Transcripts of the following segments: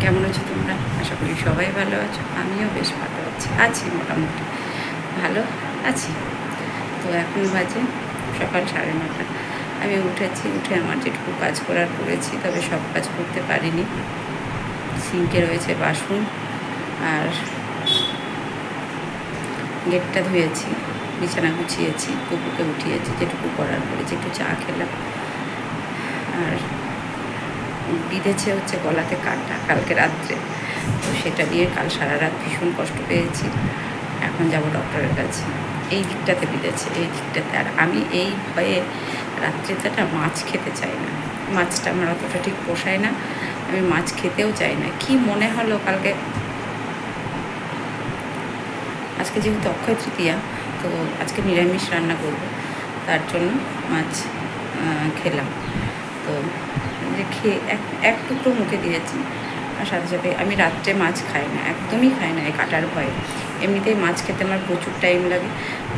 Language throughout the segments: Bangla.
কেমন আছো তোমরা? আশা করি সবাই ভালো আছো, আমিও বেশ ভালো আছি মোটামুটি ভালো আছি। তো এখন বাজে সকাল 9:30। আমি উঠে আমার যেটুকু কাজ করার করেছি, তবে সব কাজ করতে পারিনি। সিঙ্কে রয়েছে বাসন, আর গেটটা ধুয়েছি, বিছানা গুছিয়েছি, কুকুরকে উঠিয়েছি, যেটুকু করার করেছি। একটু চা খেলাম, আর বিঁধেছে হচ্ছে গলাতে কাটা কালকে রাত্রে, তো সেটা নিয়ে কাল সারা রাত ভীষণ কষ্ট পেয়েছি। এখন যাব ডক্টরের কাছে। এই দিকটাতে বিঁধেছে, এই দিকটাতে। আর আমি এই ভয়ে রাত্রিতে মাছ খেতে চাই না। মাছটা আমার অতটা ঠিক পোষায় না, আমি মাছ খেতেও চাই না। কি মনে হলো কালকে, আজকে যেহেতু অক্ষয় তৃতীয়া, তো আজকে নিরামিষ রান্না করব, তার জন্য মাছ খেলাম। তো যে খেয়ে এক টুকরো মুখে দিয়েছি, আর সাথে সাথে আমি রাত্রে মাছ খাই না, একদমই খাই না এই কাটার ভয়ে। এমনিতেই মাছ খেতে আমার প্রচুর টাইম লাগে,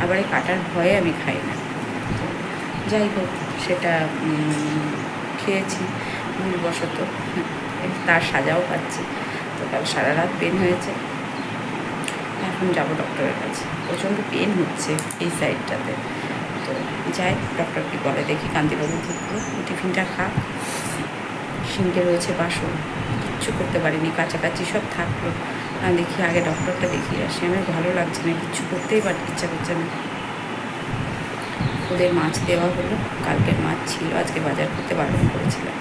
আবার এই কাটার ভয়ে আমি খাই না। তো যাই হোক, সেটা খেয়েছি ভুলবশত, তার সাজাও পাচ্ছি। তো কাল সারা রাত পেন হয়েছে, এখন যাব ডক্টরের কাছে। প্রচণ্ড পেন হচ্ছে এই সাইডটাতে। তো যাই, ডক্টর কী বলে দেখি। কান্তিবাবু ঢুকলো, টিফিনটা খা। সিঙ্কে রয়েছে বাসন, কিচ্ছু করতে পারিনি, কাছাকাছি সব থাকলো। দেখি আগে ডক্টরটা দেখিয়ে আসি। আমার ভালো লাগছে না, কিচ্ছু করতেই ইচ্ছা করছে না। ওদের মাছ দেওয়া হলো, কালকের মাছ ছিল, আজকে বাজার করতে বারণ করেছিলাম।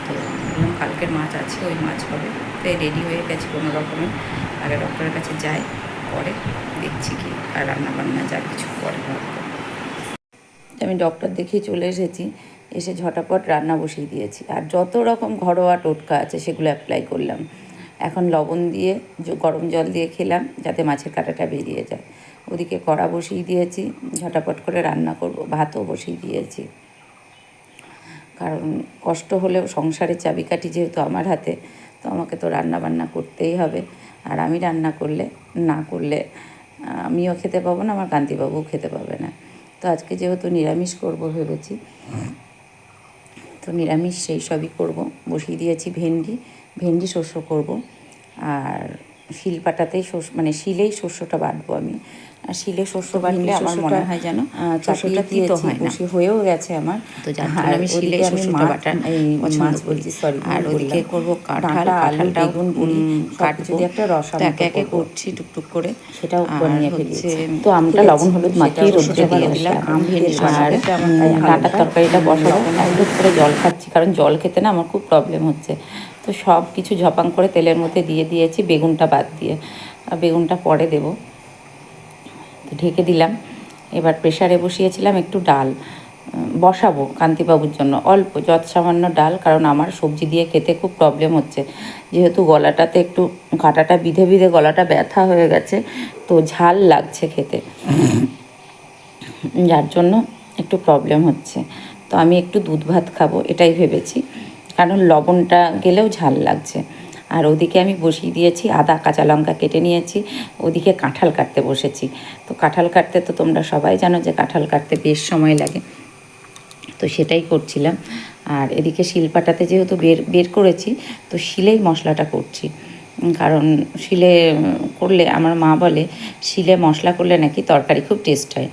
তো বললাম কালকের মাছ আছে, ওই মাছ হবে। তাই রেডি হয়ে গেছি কোনো রকমে। আগে ডক্টরের কাছে যাই, পরে দেখছি কি আর রান্নাবান্না যা কিছু পরে ভাববো। আমি ডক্টর দেখিয়ে চলে এসেছি, এসে ঝটাপট রান্না বসিয়ে দিয়েছি। আর যত রকম ঘরোয়া টোটকা আছে সেগুলো অ্যাপ্লাই করলাম। এখন লবণ দিয়ে গরম জল দিয়ে খেলাম, যাতে মাছের কাঁটাটা বেরিয়ে যায়। ওদিকে কড়া বসিয়ে দিয়েছি, ঝটাপট করে রান্না করব। ভাতও বসিয়ে দিয়েছি, কারণ কষ্ট হলেও সংসারের চাবিকাঠি যেহেতু আমার হাতে, তো আমাকে তো রান্না বান্না করতেই হবে। আর আমি রান্না না করলে আমিও খেতে পাবো না, আমার কান্তিবাবুও খেতে পাবে না। তো আজকে যেহেতু নিরামিষ করব ভেবেছি, তো নিরামিষ সেই সবই করব। বসিয়ে দিয়েছি ভেন্ডি শস্য করব। আর শিলপাটাতেই শিলেই শস্যটা বাটবো আমি। আর শিলে শস্য বাটলে আমার মনে হয় যেন শস্যটা তিতো হয় না, হয়েও গেছে আমার। তো যার জন্য আমি শিলে শস্যটা বাটা পছন্দ করি। আর ওদিকে করবো কাঁঠাল, বেগুন, বড়ি কাটবো, একটা রসা একে একে করছি টুকটুক করে। সেটাও বানিয়ে ফেলছি। তো আমটা লবণ হলুদ মাখিয়ে রোদে দিয়ে দিলাম। আর ডাঁটার তরকারিটা বসাবো। একটু করে জল খাচ্ছি, কারণ জল খেতে না আমার খুব প্রবলেম হচ্ছে। তো সব কিছু ঝপাং করে তেলের মধ্যে দিয়ে দিয়েছি, বেগুনটা বাদ দিয়ে। বেগুনটা পরে দেব। তো ঢেকে দিলাম। এবার প্রেশারে বসিয়েছিলাম একটু ডাল বসাবো কান্তিবাবুর জন্য, অল্প সামান্য ডাল, কারণ আমার সবজি দিয়ে খেতে খুব প্রবলেম হচ্ছে। যেহেতু গলাটাতে একটু কাঁটাটা বিঁধে গলাটা ব্যথা হয়ে গেছে, তো ঝাল লাগছে খেতে, যার জন্য একটু প্রবলেম হচ্ছে। তো আমি একটু দুধ ভাত খাবো এটাই ভেবেছি, কারণ লবণটা গেলেও ঝাল লাগছে। আর ওদিকে আমি বসিয়ে দিয়েছি, আদা কাঁচা লঙ্কা কেটে নিয়েছি। ওদিকে কাঁঠাল কাটতে বসেছি। তো কাঁঠাল কাটতে তো তোমরা সবাই জানো যে কাঁঠাল কাটতে বেশ সময় লাগে, তো সেটাই করছিলাম। আর এদিকে শিলপাটাতে যেহেতু বের করেছি, তো শিলেই মশলাটা করছি। কারণ শিলে করলে আমার মা বলে শিলে মশলা করলে নাকি তরকারি খুব টেস্ট হয়।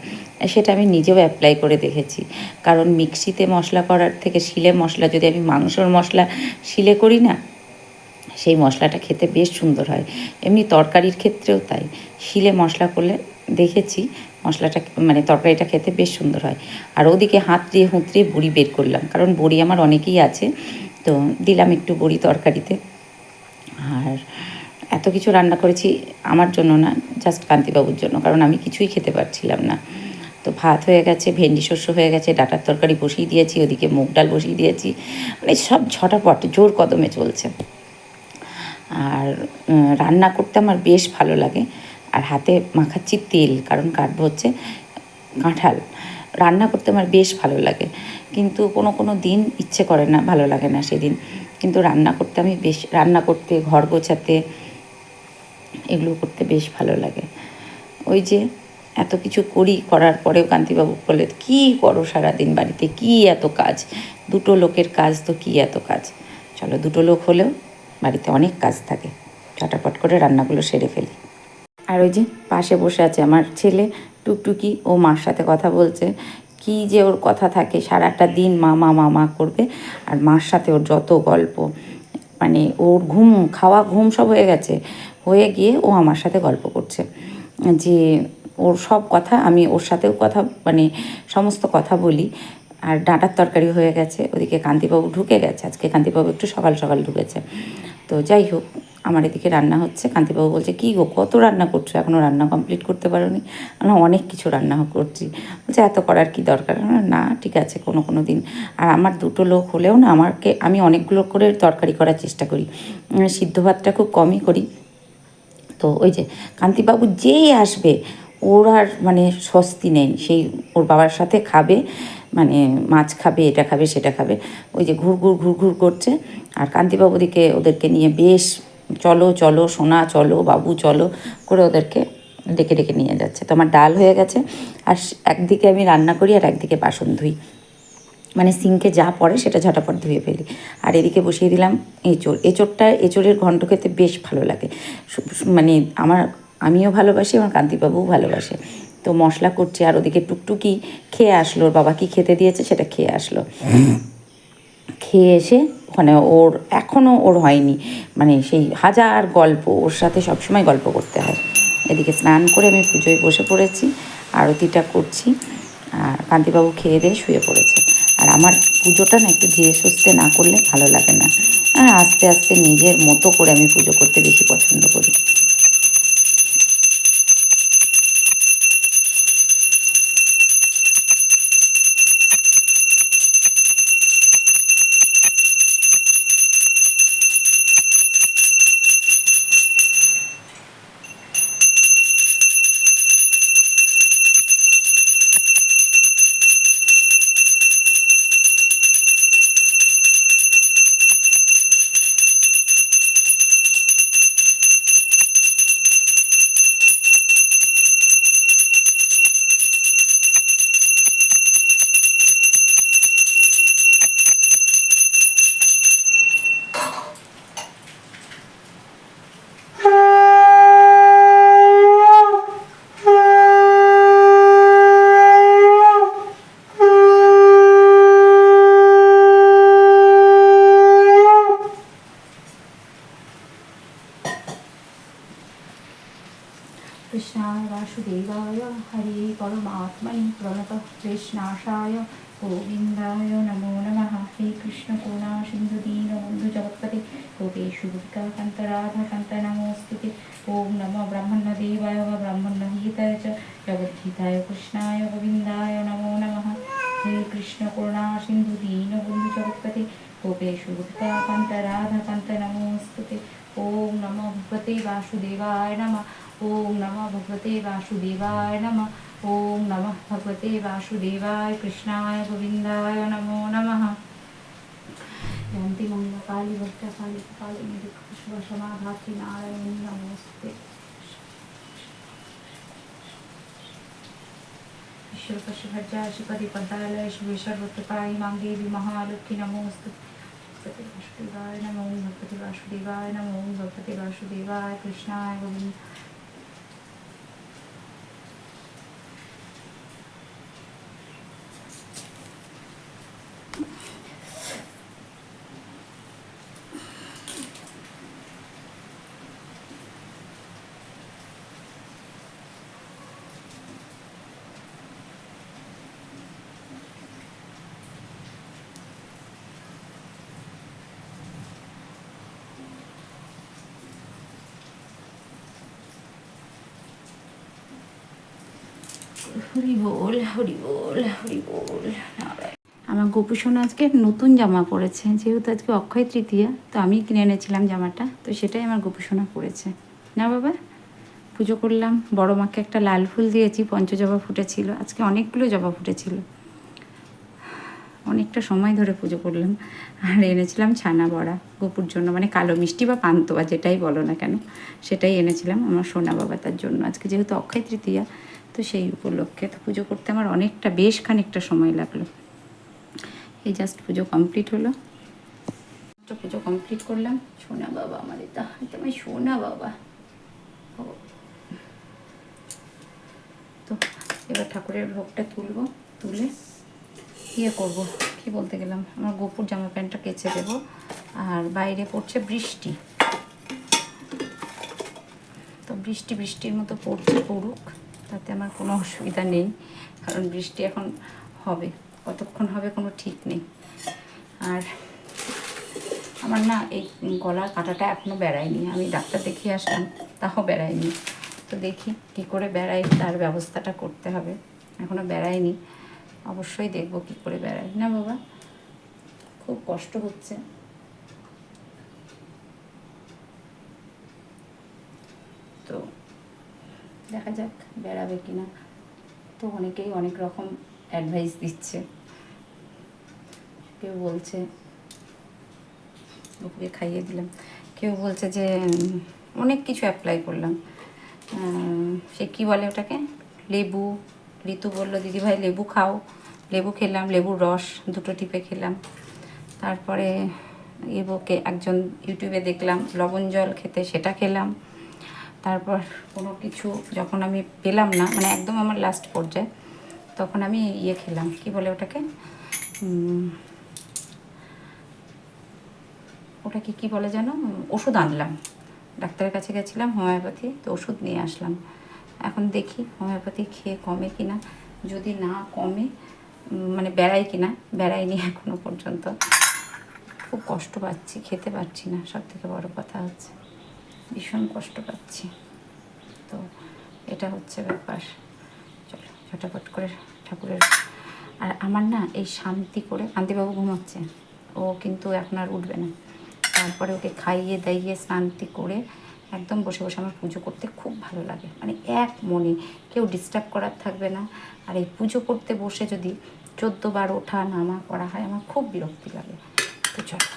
সেটা আমি নিজেও অ্যাপ্লাই করে দেখেছি। কারণ মিক্সিতে মশলা করার থেকে শিলে মশলা, যদি আমি মাংসর মশলা শিলে করি না, সেই মশলাটা খেতে বেশ সুন্দর হয়। এমনি তরকারির ক্ষেত্রেও তাই, শিলে মশলা করলে দেখেছি মশলাটা তরকারিটা খেতে বেশ সুন্দর হয়। আর ওদিকে হাত দিয়ে হুঁতড়িয়ে বড়ি বের করলাম, কারণ বড়ি আমার অনেকেই আছে, তো দিলাম একটু বড়ি তরকারিতে। আর এত কিছু রান্না করেছি আমার জন্য না, জাস্ট কান্তিবাবুর জন্য, কারণ আমি কিছুই খেতে পারছিলাম না। তো ভাত হয়ে গেছে, ভেন্ডি শস্য হয়ে গেছে, ডাঁটার তরকারি বসিয়ে দিয়েছি, ওদিকে মুগ ডাল বসিয়ে দিয়েছি। সব ঝটাপট জোর কদমে চলছে। আর রান্না করতে আমার বেশ ভালো লাগে। আর হাতে মাখাচ্ছি তেল, কারণ কাটবো হচ্ছে কাঁঠাল। রান্না করতে আমার বেশ ভালো লাগে, কিন্তু কোনো দিন ইচ্ছে করে না, ভালো লাগে না সেদিন। কিন্তু রান্না করতে ঘর গোছাতে এগুলো করতে বেশ ভালো লাগে। ওই যে এত কিছু করার পরেও কান্তিবাবু বলে, কী করো সারাদিন বাড়িতে, কী এত কাজ, দুটো লোকের কাজ, তো কী এত কাজ। চলো, দুটো লোক হলেও বাড়িতে অনেক কাজ থাকে, চটাপট করে রান্নাগুলো সেরে ফেলি। আর ওই যে পাশে বসে আছে আমার ছেলে টুকটুকি, ও মার সাথে কথা বলছে। কি যে ওর কথা থাকে, সারাটা দিন মামা মামা করবে, আর মার সাথে ওর যত গল্প, মানে ওর খাওয়া ঘুম সব হয়ে গেছে, হয়ে গিয়ে ও আমার সাথে গল্প করছে যে ওর সব কথা, আমি ওর সাথেও কথা, মানে সমস্ত কথা বলি। আর ডাঁটার তরকারি হয়ে গেছে, ওদিকে কান্তিবাবু ঢুকে গেছে, আজকে কান্তিবাবু একটু সকাল সকাল ঢুকেছে। তো যাই হোক, আমার এদিকে রান্না হচ্ছে। কান্তিবাবু বলছে, কী গো কত রান্না করছো, এখনও রান্না কমপ্লিট করতে পারোনি? না, অনেক কিছু রান্না করছি। বলছে এত করার কি দরকার? না ঠিক আছে, কোনো দিন। আর আমার দুটো লোক হলেও না, আমি অনেকগুলো করে তরকারি করার চেষ্টা করি, সিদ্ধ ভাতটা খুব কমই করি। তো ওই যে কান্তিবাবু যেই আসবে, ওর আর মানে স্বস্তি নেই, সেই ওর বাবার সাথে খাবে, মানে মাছ খাবে, এটা খাবে সেটা খাবে, ওই যে ঘুর করছে। আর কান্তিবাবু দিকে ওদেরকে নিয়ে বেশ চলো চলো সোনা, চলো বাবু চলো করে ওদেরকে ডেকে নিয়ে যাচ্ছে। তো আমার ডাল হয়ে গেছে, আর একদিকে আমি রান্না করি আর একদিকে বাসন ধুই, মানে সিঙ্কে যা পড়ে সেটা ঝটাপট ধুয়ে ফেলি। আর এদিকে বসিয়ে দিলাম এঁচোড়ের ঘন্ট খেতে বেশ ভালো লাগে, মানে আমিও ভালোবাসি, আমার কান্তিবাবুও ভালোবাসে। তো মশলা করছি, আর ওদিকে টুকটুকি খেয়ে আসলো, ওর বাবা কী খেতে দিয়েছে সেটা খেয়ে আসলো। খেয়ে এসে ওখানে এখনও ওর হয়নি, মানে সেই হাজার গল্প, ওর সাথে সবসময় গল্প করতে হয়। এদিকে স্নান করে আমি পুজোয় বসে পড়েছি, আরতিটা করছি, আর কান্তিবাবু খেয়ে দিয়ে শুয়ে পড়েছে। আর আমার পুজোটা না একটু ধীরে সুস্থে না করলে ভালো লাগে না, আস্তে আস্তে নিজের মতো করে আমি পুজো করতে বেশি পছন্দ করি। कृष्णाय वासुदेवाय हरे परमात्मने प्रणतः कृष्णाशाय गोविन्दाय नमो नमः। हे कृष्ण करुणा सिन्धु दीनबन्धु जगत्पते गोपेषु गोपिकान्तराधाकान्त नमोऽस्तुते। ॐ नमो ब्रह्मण्यदेवाय वा ब्रह्मण्यहिताय च जगद्धिताय कृष्णाय गोविन्दाय नमो नमः। हे कृष्ण करुणा सिन्धु दीनबन्धु जगत्पते गोपेषु गोपिकान्तराधाकान्त नमोऽस्तुते। ॐ नमो भगवते वासुदेवाय नमः। ॐ नमः भगवते वासुदेवाय नमः। ॐ नमः भगवते वासुदेवाय कृष्णाय गोविन्दाय नमो नमः। जयन्ती मंगलकाली भद्रकाली कालिनी शुभसमाधात्री नारायणी नमोस्तुते। ईश्वर पशुभज्जा श्रीपति पदालय शिवे सर्वत्रपाई मां देवी महालक्ष्मी नमोस्तुते। वासुदेवाय नमो भगवते वासुदेवाय नमो भगवते वासुदेवाय कृष्णाय गोविंद। হরি বল হরি বল হরি বল। আমার গোপুসোনা আজকে নতুন জামা পরেছে, যেহেতু আজকে অক্ষয় তৃতীয়া, তো আমি কিনে এনেছিলাম জামাটা, তো সেটাই আমার গোপুসোনা পরেছে। না বাবা, পুজো করলাম, বড় মাকে একটা লাল ফুল দিয়েছি, পঞ্চজবা ফুটেছিল, আজকে অনেকগুলো জবা ফুটেছিল, অনেকটা সময় ধরে পুজো করলাম। আর এনেছিলাম ছানা বড়া গোপুর জন্য, মানে কালো মিষ্টি বা পান্তুয়া যেটাই বলো না কেন, সেটাই এনেছিলাম আমার সোনা বাবা তার জন্য। আজকে যেহেতু অক্ষয় তৃতীয়া, তো সেই উপলক্ষে তো পুজো করতে আমার বেশ খানিকটা সময় লাগলো। এই জাস্ট পুজো কমপ্লিট হলো। তো পুজো কমপ্লিট করলাম। সোনা বাবা আমার, এটা আমার সোনা বাবা। তো এবার ঠাকুরের ভোগটা তুলবো, তুলে ইয়ে করবো, কি বলতে গেলাম, আমার গোপুর জামা প্যান্টটা কেচে দেবো। আর বাইরে পড়ছে বৃষ্টি, তো বৃষ্টির মতো পড়ছে, পড়ুক, তাতে আমার কোনো অসুবিধা নেই। কারণ বৃষ্টি এখন হবে, কতক্ষণ হবে কোনো ঠিক নেই। আর আমার না এই গলার কাঁটাটা এখনও বেড়ায়নি, আমি ডাক্তার দেখিয়ে আসলাম, তাও বেড়ায়নি। তো দেখি কী করে বেড়াই, তার ব্যবস্থাটা করতে হবে। এখনও বেড়ায়নি, অবশ্যই দেখবো কী করে বেড়াই। না বাবা, খুব কষ্ট হচ্ছে। তো দেখা যাক বেড়াবে কি না। তো অনেকেই অনেক রকম অ্যাডভাইস দিচ্ছে। কেউ বলছে, ওকে খাইয়ে দিলাম, কেউ বলছে যে অনেক কিছু অ্যাপ্লাই করলাম, সে কী বলে ওটাকে, লেবু। ঋতু বললো দিদিভাই লেবু খাও, লেবু খেলাম, লেবুর রস 2টো টিপে খেলাম। তারপরে এবুকে একজন ইউটিউবে দেখলাম লবণ জল খেতে, সেটা খেলাম। তারপর কোনো কিছু যখন আমি পেলাম না, মানে একদম আমার লাস্ট পর্যায়ে, তখন আমি ইয়ে খেলাম, কি বলে ওটাকে, ওটাকে কী বলে যেন, ওষুধ আনলাম। ডাক্তারের কাছে গেছিলাম, হোমিওপ্যাথি, তো ওষুধ নিয়ে আসলাম। এখন দেখি হোমিওপ্যাথি খেয়ে কমে কি না। যদি না কমে, মানে বেড়াই কি না, বেড়াইনি এখনও পর্যন্ত। খুব কষ্ট পাচ্ছি, খেতে পারছি না, সব থেকে বড় কথা হচ্ছে ভীষণ কষ্ট পাচ্ছি। তো এটা হচ্ছে ব্যাপার। চলো ঝটাপট করে ঠাকুরের। আর আমার না এই শান্তি করে, কান্তিবাবু ঘুমাচ্ছে, ও কিন্তু এখন আর উঠবে না। তারপরে ওকে খাইয়ে দাইয়ে শান্তি করে একদম বসে বসে আমার পুজো করতে খুব ভালো লাগে। মানে এক মনে, কেউ ডিস্টার্ব করার থাকবে না। আর এই পুজো করতে বসে যদি 14 বার ওঠা নামা করা হয়, আমার খুব বিরক্তি লাগে। তো চলো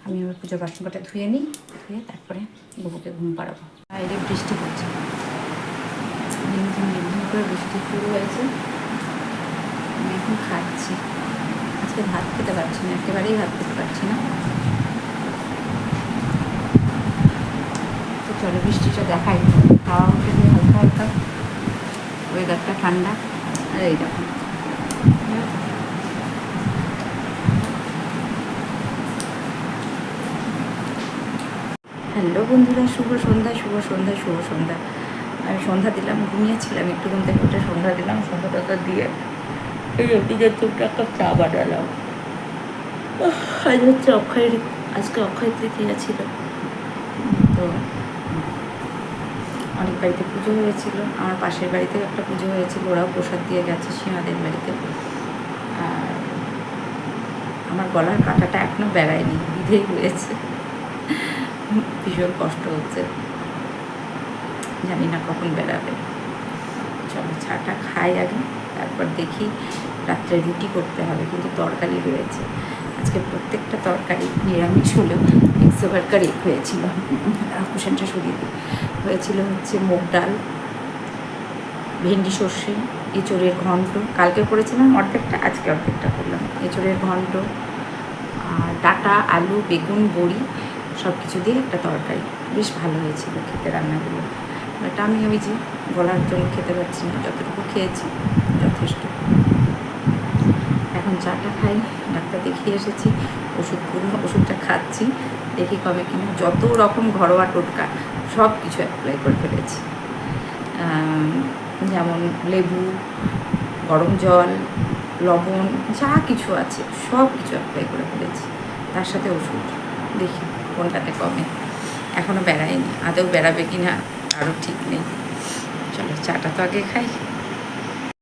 আমি আমার পুজোর বাসন কটা ধুয়ে নিই, ধুয়ে তারপরে বাবুকে ঘুম পাড়াবো। বাইরে বৃষ্টি পড়ছে, ঝিমঝিম করে বৃষ্টি শুরু হয়েছে। আমি এখন খাচ্ছি, আজকে ভাত খেতে পারছি না, একেবারেই ভাত খেতে পারছি না। তো চলো বৃষ্টিটা দেখাই, হাওয়া উঠে দিয়ে হালকা হালকা, ওয়েদারটা ঠান্ডা। আর এই দেখো, হ্যালো বন্ধুরা, শুভ সন্ধ্যা, শুভ সন্ধ্যা, শুভ সন্ধ্যা। আমি সন্ধ্যা দিলাম, ঘুমিয়েছিলাম, একটু ঘুম থেকে উঠে সন্ধ্যা দিলাম, সন্ধ্যাটা দিয়ে এই নিজের চোখটা একটা চা বানালাম। আজ হচ্ছে আজকে অক্ষয় তৃতীয়া ছিল। তো অনেক বাড়িতে পুজো হয়েছিল, আমার পাশের বাড়িতেও একটা পুজো হয়েছিল, ওরাও প্রসাদ দিয়ে গেছে সীমাদের বাড়িতে। আর আমার গলার কাঁটাটা এখনও বেড়ায়নি, বিধেই রয়েছে, ভীষণ কষ্ট হচ্ছে, জানি না কখন বেড়াবে। চলো চাটা খাই আগে, তারপর দেখি। রাত্রে রুটি করতে হবে, কিন্তু তরকারি রয়েছে আজকে, প্রত্যেকটা তরকারি নিরামিষ হলেও তরকারি হয়েছিল। কুশনটা সরিয়ে দিই, হয়েছিল হচ্ছে মুগ ডাল, ভেন্ডি সর্ষে, এঁচোড়ের ঘন্ট, কালকে করেছিলাম অর্ধেকটা, আজকে অর্ধেকটা করলাম। এঁচোড়ের ঘন্ট আর ডাঁটা, আলু, বেগুন, বড়ি সব কিছু দিয়ে একটা তরকারি, বেশ ভালো হয়েছিল খেতে রান্নাগুলো। বাট আমি ওই যে গলার জন্য খেতে পারছি না, যতটুকু খেয়েছি যথেষ্ট। এখন চাটা খাই, ডাক্তার দেখিয়ে এসেছি, ওষুধটা খাচ্ছি, দেখি কবে কিনা। যত রকম ঘরোয়া টোটকা সব কিছু অ্যাপ্লাই করে ফেলেছি, যেমন লেবু, গরম জল, লবণ, যা কিছু আছে সব কিছু অ্যাপ্লাই করে ফেলেছি, তার সাথে ওষুধ। দেখি কোনটাতে কমে। এখনও বেড়ায়নি, আদৌ বেড়াবে কি না আরও ঠিক নেই। চলো চাটা তো আগে খাই।